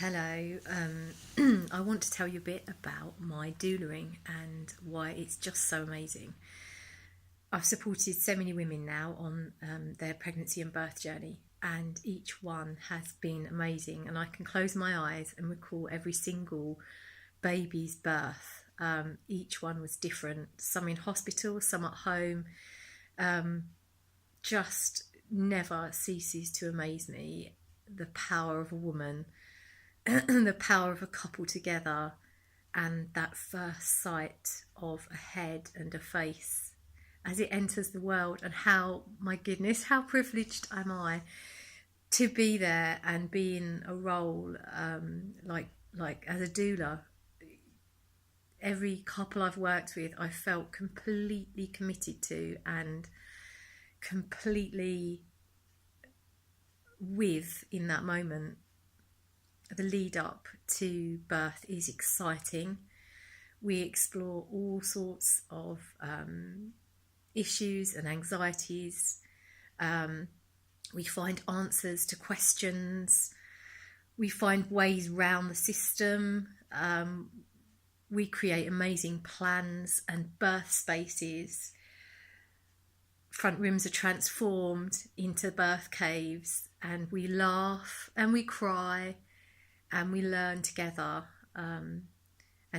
Hello, I want to tell you a bit about my doulaing and why it's just so amazing. I've supported so many women now on their pregnancy and birth journey, and each one has been amazing. And I can close my eyes and recall every single baby's birth. Each one was different, some in hospital, some at home. Just never ceases to amaze me the power of a woman, the power of a couple together, and that first sight of a head and a face as it enters the world, and how, my goodness, how privileged am I to be there and be in a role like as a doula. Every couple I've worked with, I felt completely committed to and completely with in that moment. The lead up to birth is exciting. We explore all sorts of issues and anxieties. We find answers to questions. We find ways round the system. We create amazing plans and birth spaces. Front rooms are transformed into birth caves, and we laugh and we cry and we learn together, and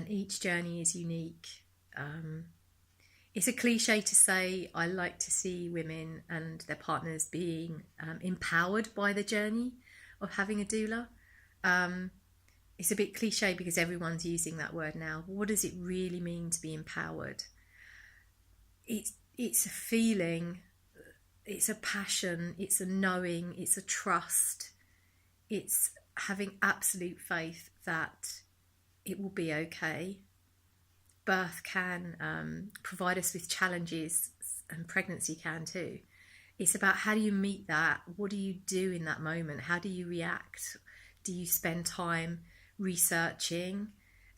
each journey is unique. It's a cliche to say I like to see women and their partners being empowered by the journey of having a doula. It's a bit cliche because everyone's using that word now. What does it really mean to be empowered? It's a feeling, it's a passion, it's a knowing, it's a trust, it's having absolute faith that it will be okay. Birth can provide us with challenges, and pregnancy can too. It's about, how do you meet that? What do you do in that moment? How do you react? Do you spend time researching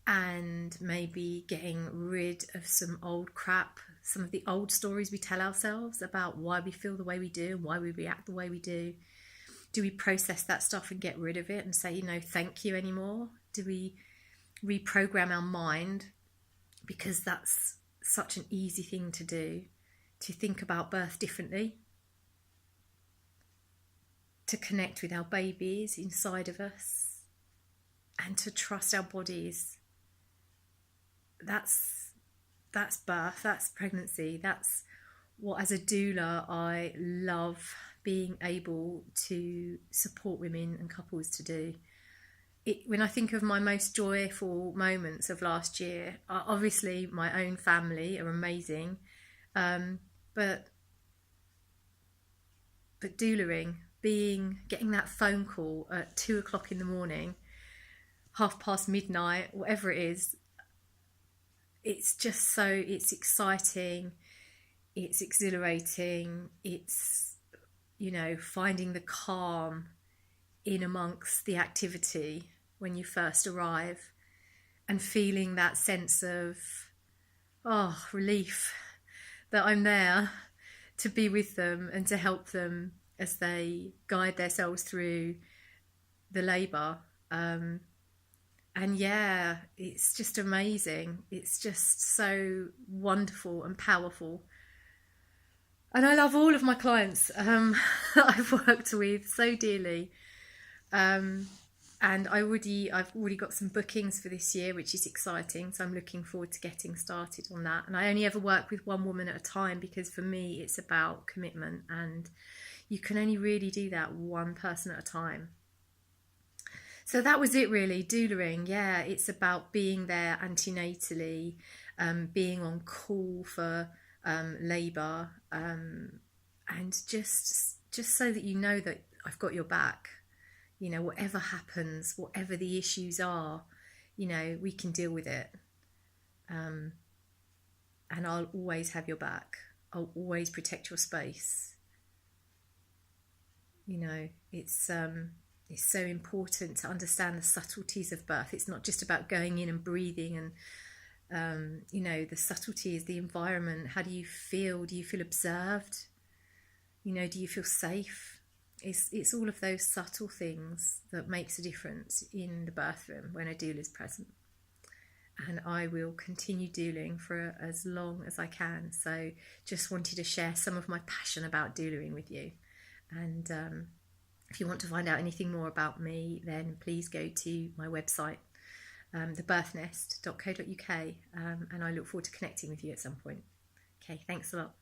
and maybe getting rid of some old crap, some of the old stories we tell ourselves about why we feel the way we do and why we react the way we do? Do we process that stuff and get rid of it and say, thank you anymore? Do we reprogram our mind? Because that's such an easy thing to do, to think about birth differently, to connect with our babies inside of us, and to trust our bodies. That's birth, that's pregnancy, that's what, as a doula, I love being able to support women and couples to do. When I think of my most joyful moments of last year, obviously my own family are amazing, but doulaing, getting that phone call at 2 o'clock in the morning, midnight, whatever it is, it's just it's exciting, it's exhilarating, it's, finding the calm in amongst the activity when you first arrive, and feeling that sense of relief that I'm there to be with them and to help them as they guide themselves through the labour. And yeah, it's just amazing. It's just so wonderful and powerful. And I love all of my clients that I've worked with so dearly. And I've already got some bookings for this year, which is exciting. So I'm looking forward to getting started on that. And I only ever work with one woman at a time, because for me it's about commitment, and you can only really do that one person at a time. So that was it really, doulaing. Yeah, it's about being there antenatally, being on call for labour, and just so that you know that I've got your back. Whatever happens, whatever the issues are, we can deal with it. And I'll always have your back. I'll always protect your space. It's so important to understand the subtleties of birth. It's not just about going in and breathing and, the subtlety is the environment. How do you feel? Do you feel observed? Do you feel safe? it's all of those subtle things that makes a difference in the birth room when a doula is present. And I will continue doulaing for as long as I can. So just wanted to share some of my passion about doulaing with you. And if you want to find out anything more about me, then please go to my website, thebirthnest.co.uk, and I look forward to connecting with you at some point. Okay, thanks a lot.